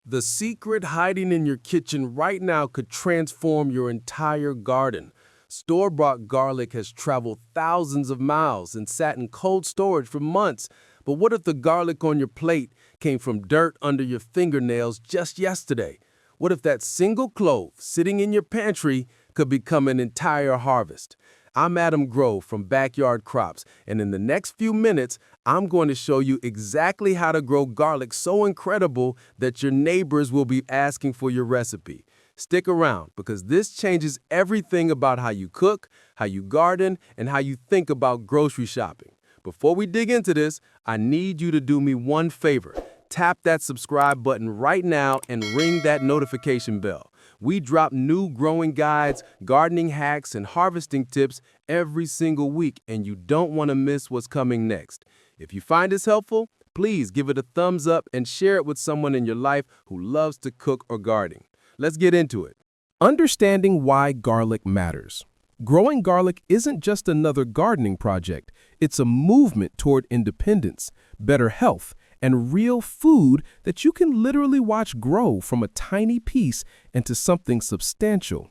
The secret hiding in your kitchen right now could transform your entire garden. Store-bought garlic has traveled thousands of miles and sat in cold storage for months. But what if the garlic on your plate came from dirt under your fingernails just yesterday? What if that single clove sitting in your pantry could become an entire harvest? I'm Adam Grove from Backyard Crops, and in the next few minutes, I'm going to show you exactly how to grow garlic so incredible that your neighbors will be asking for your recipe. Stick around, because this changes everything about how you cook, how you garden, and how you think about grocery shopping. Before we dig into this, I need you to do me one favor. Tap that subscribe button right now and ring that notification bell. We drop new growing guides, gardening hacks, and harvesting tips every single week, and you don't want to miss what's coming next. If you find this helpful, please give it a thumbs up and share it with someone in your life who loves to cook or garden. Let's get into it. Understanding why garlic matters. Growing garlic isn't just another gardening project. It's a movement toward independence, better health, and real food that you can literally watch grow from a tiny piece into something substantial.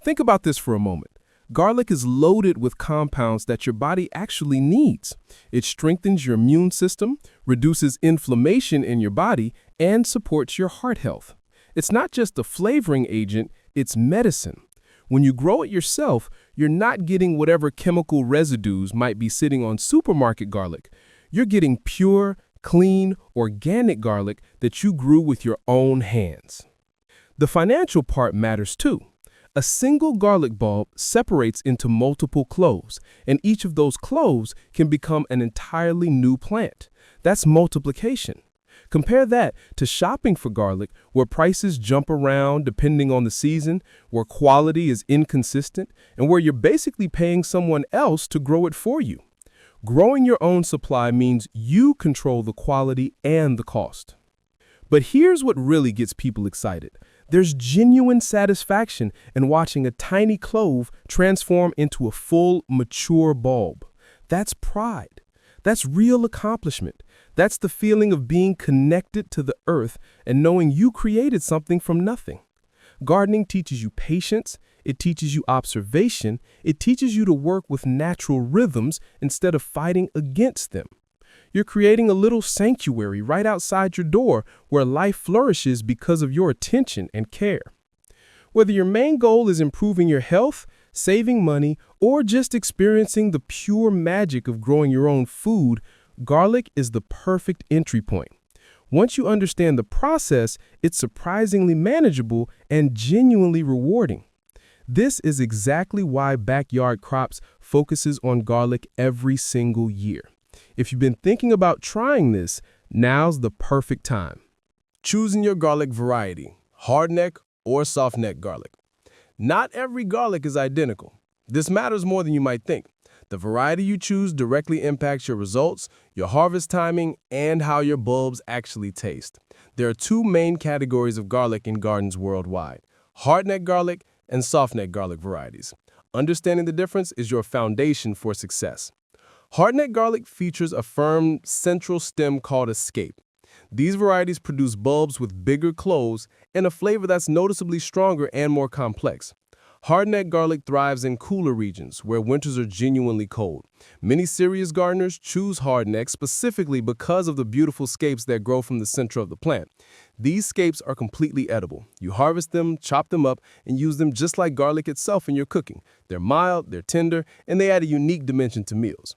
Think about this for a moment. Garlic is loaded with compounds that your body actually needs. It strengthens your immune system, reduces inflammation in your body, and supports your heart health. It's not just a flavoring agent, it's medicine. When you grow it yourself, you're not getting whatever chemical residues might be sitting on supermarket garlic. You're getting pure, clean, organic garlic that you grew with your own hands. The financial part matters too. A single garlic bulb separates into multiple cloves, and each of those cloves can become an entirely new plant. That's multiplication. Compare that to shopping for garlic, where prices jump around depending on the season, where quality is inconsistent, and where you're basically paying someone else to grow it for you. Growing your own supply means you control the quality and the cost. But here's what really gets people excited. There's genuine satisfaction in watching a tiny clove transform into a full, mature bulb. That's pride. That's real accomplishment. That's the feeling of being connected to the earth and knowing you created something from nothing. Gardening teaches you patience, it teaches you observation, it teaches you to work with natural rhythms instead of fighting against them. You're creating a little sanctuary right outside your door where life flourishes because of your attention and care. Whether your main goal is improving your health, saving money, or just experiencing the pure magic of growing your own food, garlic is the perfect entry point. Once you understand the process, it's surprisingly manageable and genuinely rewarding. This is exactly why Backyard Crops focuses on garlic every single year. If you've been thinking about trying this, now's the perfect time. Choosing your garlic variety, hardneck or softneck garlic. Not every garlic is identical. This matters more than you might think. The variety you choose directly impacts your results, your harvest timing, and how your bulbs actually taste. There are two main categories of garlic in gardens worldwide: hardneck garlic and softneck garlic varieties. Understanding the difference is your foundation for success. Hardneck garlic features a firm central stem called a scape. These varieties produce bulbs with bigger cloves and a flavor that's noticeably stronger and more complex. Hardneck garlic thrives in cooler regions where winters are genuinely cold. Many serious gardeners choose hardneck specifically because of the beautiful scapes that grow from the center of the plant. These scapes are completely edible. You harvest them, chop them up, and use them just like garlic itself in your cooking. They're mild, they're tender, and they add a unique dimension to meals.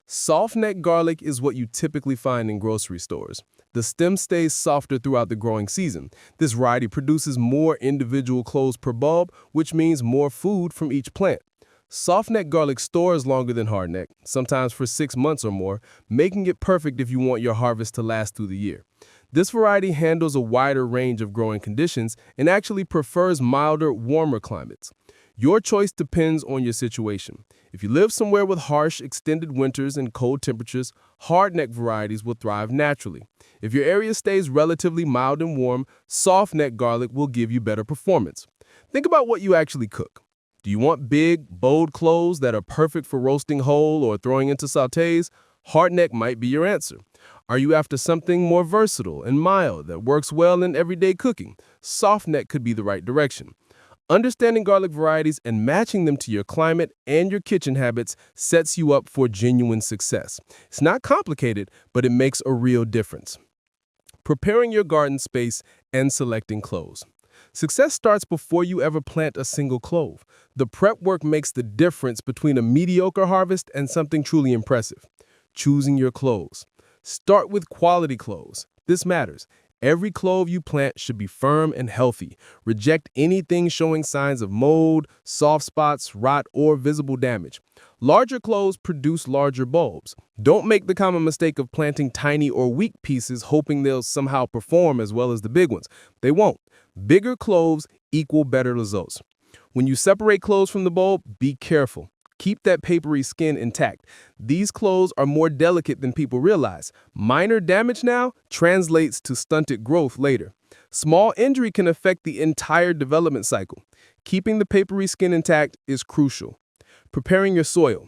Softneck garlic is what you typically find in grocery stores. The stem stays softer throughout the growing season. This variety produces more individual cloves per bulb, which means more food from each plant. Softneck garlic stores longer than hardneck, sometimes for 6 months or more, making it perfect if you want your harvest to last through the year. This variety handles a wider range of growing conditions and actually prefers milder, warmer climates. Your choice depends on your situation. If you live somewhere with harsh, extended winters and cold temperatures, hardneck varieties will thrive naturally. If your area stays relatively mild and warm, softneck garlic will give you better performance. Think about what you actually cook. Do you want big, bold cloves that are perfect for roasting whole or throwing into sautés? Hardneck might be your answer. Are you after something more versatile and mild that works well in everyday cooking? Soft neck could be the right direction. Understanding garlic varieties and matching them to your climate and your kitchen habits sets you up for genuine success. It's not complicated, but it makes a real difference. Preparing your garden space and selecting cloves. Success starts before you ever plant a single clove. The prep work makes the difference between a mediocre harvest and something truly impressive. Choosing your cloves. Start with quality cloves. This matters. Every clove you plant should be firm and healthy. Reject anything showing signs of mold, soft spots, rot, or visible damage. Larger cloves produce larger bulbs. Don't make the common mistake of planting tiny or weak pieces hoping they'll somehow perform as well as the big ones. They won't. Bigger cloves equal better results. When you separate cloves from the bulb, be careful. Keep that papery skin intact. These cloves are more delicate than people realize. Minor damage now translates to stunted growth later. Small injury can affect the entire development cycle. Keeping the papery skin intact is crucial. Preparing your soil.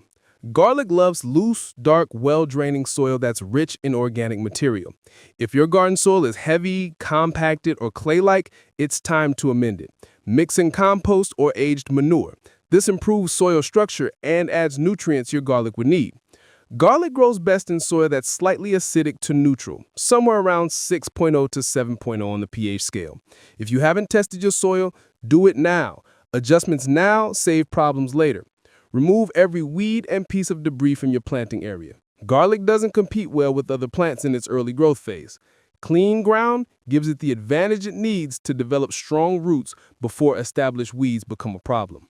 Garlic loves loose, dark, well-draining soil that's rich in organic material. If your garden soil is heavy, compacted, or clay-like, it's time to amend it. Mix in compost or aged manure. This improves soil structure and adds nutrients your garlic would need. Garlic grows best in soil that's slightly acidic to neutral, somewhere around 6.0 to 7.0 on the pH scale. If you haven't tested your soil, do it now. Adjustments now save problems later. Remove every weed and piece of debris from your planting area. Garlic doesn't compete well with other plants in its early growth phase. Clean ground gives it the advantage it needs to develop strong roots before established weeds become a problem.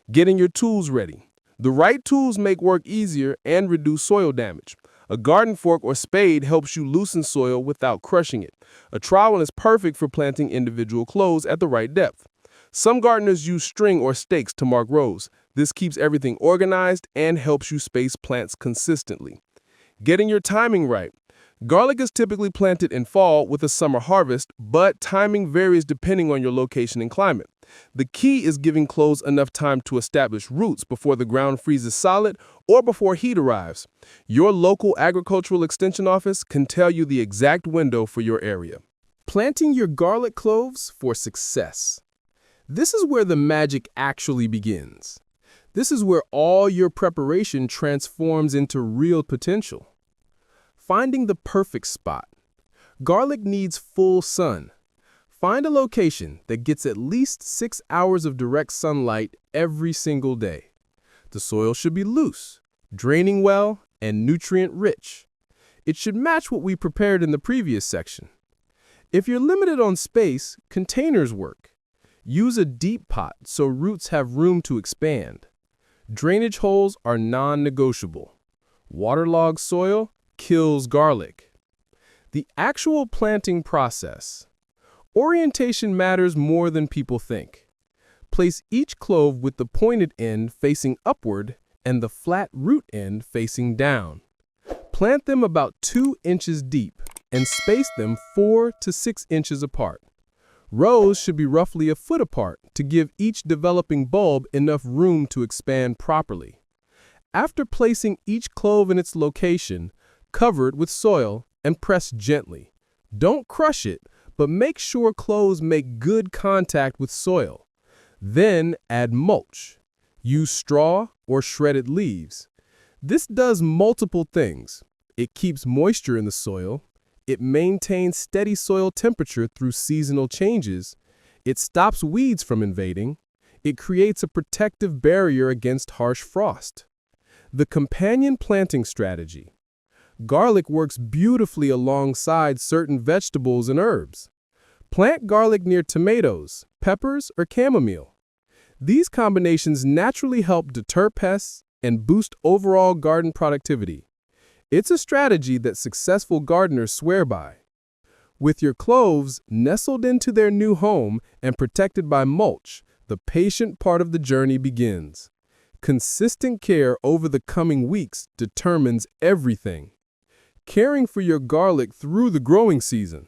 Getting your tools ready. The right tools make work easier and reduce soil damage. A garden fork or spade helps you loosen soil without crushing it. A trowel is perfect for planting individual cloves at the right depth. Some gardeners use string or stakes to mark rows. This keeps everything organized and helps you space plants consistently. Getting your timing right. Garlic is typically planted in fall with a summer harvest, but timing varies depending on your location and climate. The key is giving cloves enough time to establish roots before the ground freezes solid or before heat arrives. Your local agricultural extension office can tell you the exact window for your area. Planting your garlic cloves for success. This is where the magic actually begins. This is where all your preparation transforms into real potential. Finding the perfect spot. Garlic needs full sun. Find a location that gets at least 6 hours of direct sunlight every single day. The soil should be loose, draining well, and nutrient-rich. It should match what we prepared in the previous section. If you're limited on space, containers work. Use a deep pot so roots have room to expand. Drainage holes are non-negotiable. Waterlogged soil kills garlic. The actual planting process. Orientation matters more than people think. Place each clove with the pointed end facing upward and the flat root end facing down. Plant them about 2 inches deep and space them 4 to 6 inches apart. Rows should be roughly a foot apart to give each developing bulb enough room to expand properly. After placing each clove in its location, cover it with soil and press gently. Don't crush it, but make sure cloves make good contact with soil. Then add mulch. Use straw or shredded leaves. This does multiple things. It keeps moisture in the soil. It maintains steady soil temperature through seasonal changes. It stops weeds from invading. It creates a protective barrier against harsh frost. The companion planting strategy. Garlic works beautifully alongside certain vegetables and herbs. Plant garlic near tomatoes, peppers, or chamomile. These combinations naturally help deter pests and boost overall garden productivity. It's a strategy that successful gardeners swear by. With your cloves nestled into their new home and protected by mulch, the patient part of the journey begins. Consistent care over the coming weeks determines everything. Caring for your garlic through the growing season.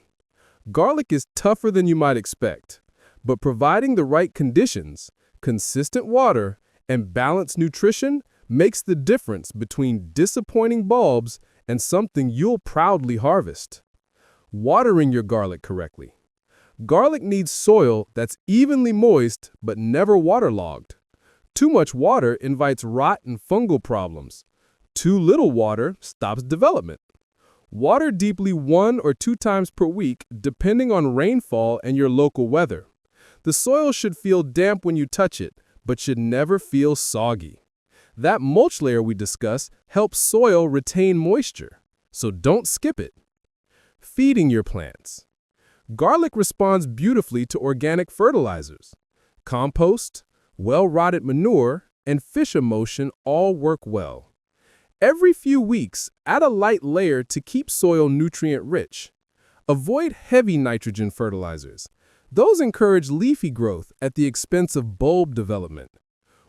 Garlic is tougher than you might expect, but providing the right conditions, consistent water, and balanced nutrition makes the difference between disappointing bulbs and something you'll proudly harvest. Watering your garlic correctly. Garlic needs soil that's evenly moist but never waterlogged. Too much water invites rot and fungal problems. Too little water stops development. Water deeply 1 or 2 times per week, depending on rainfall and your local weather. The soil should feel damp when you touch it, but should never feel soggy. That mulch layer we discussed helps soil retain moisture, so don't skip it. Feeding your plants. Garlic responds beautifully to organic fertilizers. Compost, well-rotted manure, and fish emulsion all work well. Every few weeks, add a light layer to keep soil nutrient-rich. Avoid heavy nitrogen fertilizers. Those encourage leafy growth at the expense of bulb development.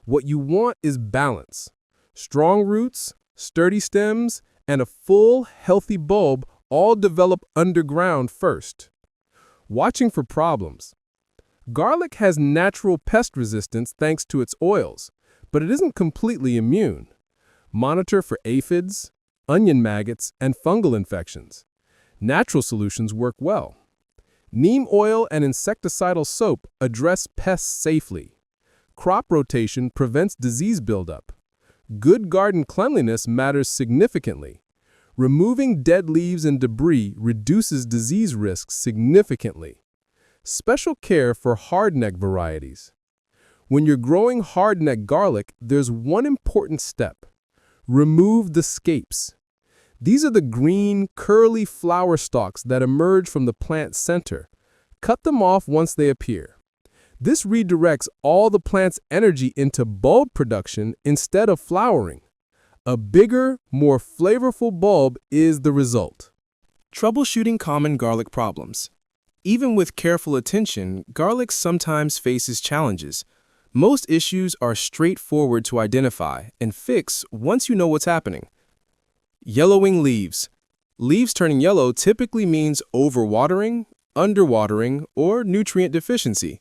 What you want is balance. Strong roots, sturdy stems, and a full, healthy bulb all develop underground first. Watching for problems. Garlic has natural pest resistance thanks to its oils, but it isn't completely immune. Monitor for aphids, onion maggots, and fungal infections. Natural solutions work well. Neem oil and insecticidal soap address pests safely. Crop rotation prevents disease buildup. Good garden cleanliness matters significantly. Removing dead leaves and debris reduces disease risks significantly. Special care for hardneck varieties. When you're growing hardneck garlic, there's one important step. Remove the scapes. These are the green, curly flower stalks that emerge from the plant's center. Cut them off once they appear. This redirects all the plant's energy into bulb production instead of flowering. A bigger, more flavorful bulb is the result. Troubleshooting common garlic problems. Even with careful attention, garlic sometimes faces challenges. Most issues are straightforward to identify and fix once you know what's happening. Yellowing leaves. Leaves turning yellow typically means overwatering, underwatering, or nutrient deficiency.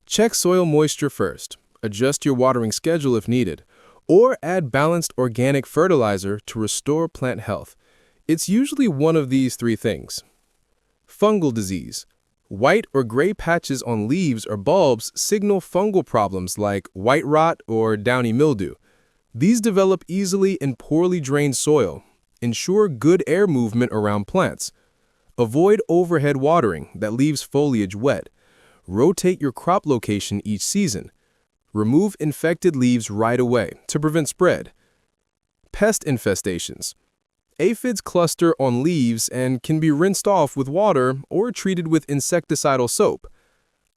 Check soil moisture first. Adjust your watering schedule if needed, or add balanced organic fertilizer to restore plant health. It's usually one of these 3 things. Fungal disease. White or gray patches on leaves or bulbs signal fungal problems like white rot or downy mildew. These develop easily in poorly drained soil. Ensure good air movement around plants. Avoid overhead watering that leaves foliage wet. Rotate your crop location each season. Remove infected leaves right away to prevent spread. Pest infestations. Aphids cluster on leaves and can be rinsed off with water or treated with insecticidal soap.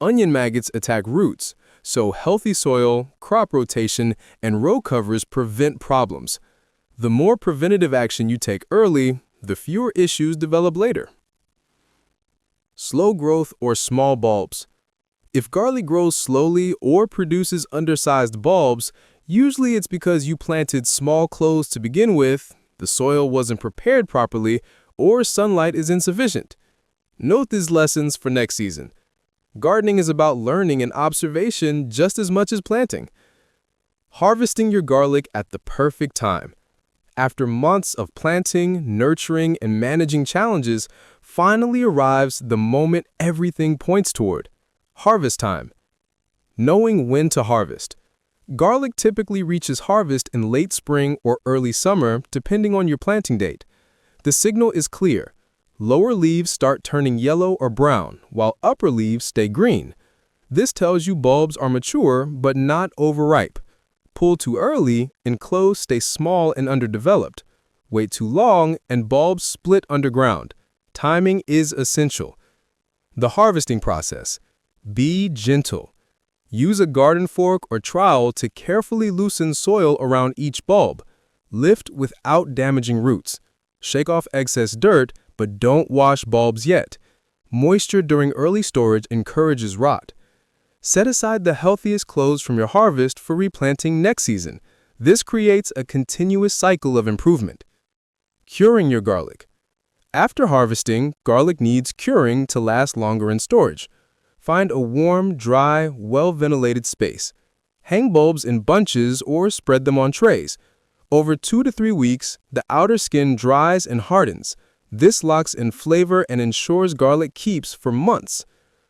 Onion maggots attack roots, so healthy soil, crop rotation, and row covers prevent problems. The more preventative action you take early, the fewer issues develop later. Slow growth or small bulbs. If garlic grows slowly or produces undersized bulbs, usually it's because you planted small cloves to begin with, the soil wasn't prepared properly, or sunlight is insufficient. Note these lessons for next season. Gardening is about learning and observation just as much as planting. Harvesting your garlic at the perfect time. After months of planting, nurturing, and managing challenges, finally arrives the moment everything points toward. Harvest time. Knowing when to harvest. Garlic typically reaches harvest in late spring or early summer, depending on your planting date. The signal is clear. Lower leaves start turning yellow or brown, while upper leaves stay green. This tells you bulbs are mature but not overripe. Pull too early and cloves stay small and underdeveloped. Wait too long and bulbs split underground. Timing is essential. The harvesting process. Be gentle. Use a garden fork or trowel to carefully loosen soil around each bulb. Lift without damaging roots. Shake off excess dirt, but don't wash bulbs yet. Moisture during early storage encourages rot. Set aside the healthiest cloves from your harvest for replanting next season. This creates a continuous cycle of improvement. Curing your garlic. After harvesting, garlic needs curing to last longer in storage. Find a warm, dry, well-ventilated space. Hang bulbs in bunches or spread them on trays. Over 2 to 3 weeks, the outer skin dries and hardens. This locks in flavor and ensures garlic keeps for months.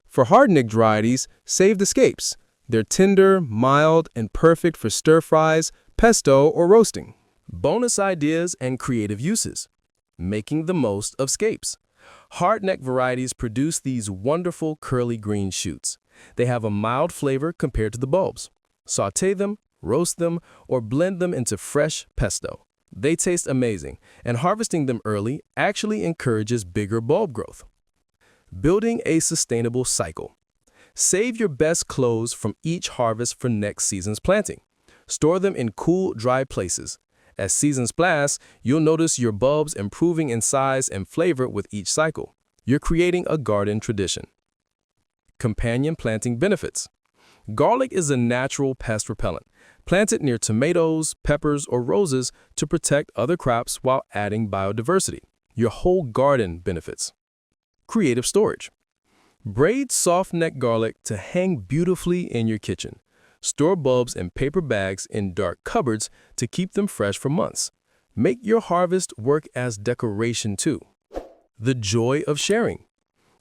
For hard-necked varieties, save the Scapes. They're tender, mild, and perfect for stir-fries, pesto, or roasting. Bonus ideas and creative uses. Making the most of Scapes. Hard-neck varieties produce these wonderful curly green shoots. They have a mild flavor compared to the bulbs. Sauté them, roast them, or blend them into fresh pesto. They taste amazing, and harvesting them early actually encourages bigger bulb growth. Building a sustainable cycle. Save your best cloves from each harvest for next season's planting. Store them in cool, dry places. As seasons pass, you'll notice your bulbs improving in size and flavor with each cycle. You're creating a garden tradition. Companion planting benefits. Garlic is a natural pest repellent. Plant it near tomatoes, peppers, or roses to protect other crops while adding biodiversity. Your whole garden benefits. Creative storage. Braid soft-neck garlic to hang beautifully in your kitchen. Store bulbs in paper bags in dark cupboards to keep them fresh for months. Make your harvest work as decoration too. The joy of sharing.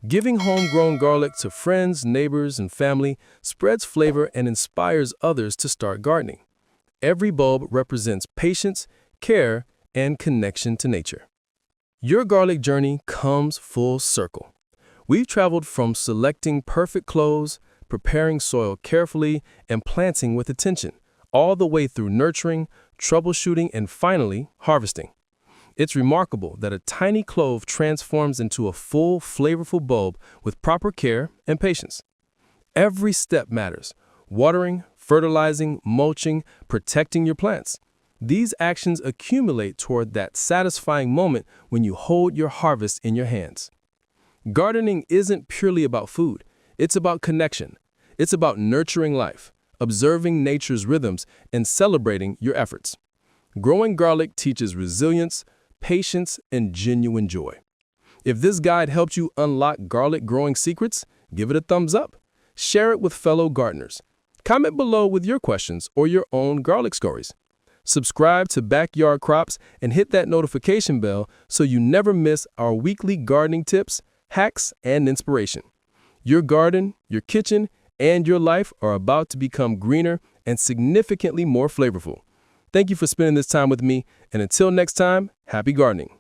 Giving homegrown garlic to friends, neighbors, and family spreads flavor and inspires others to start gardening. Every bulb represents patience, care, and connection to nature. Your garlic journey comes full circle. We've traveled from selecting perfect cloves, preparing soil carefully, and planting with attention, all the way through nurturing, troubleshooting, and finally, harvesting. It's remarkable that a tiny clove transforms into a full, flavorful bulb with proper care and patience. Every step matters: watering, fertilizing, mulching, protecting your plants. These actions accumulate toward that satisfying moment when you hold your harvest in your hands. Gardening isn't purely about food. It's about connection. It's about nurturing life, observing nature's rhythms, and celebrating your efforts. Growing garlic teaches resilience, patience, and genuine joy. If this guide helped you unlock garlic growing secrets, give it a thumbs up. Share it with fellow gardeners. Comment below with your questions or your own garlic stories. Subscribe to Backyard Crops and hit that notification bell so you never miss our weekly gardening tips, hacks, and inspiration. Your garden, your kitchen, and your life are about to become greener and significantly more flavorful. Thank you for spending this time with me, and until next time, happy gardening.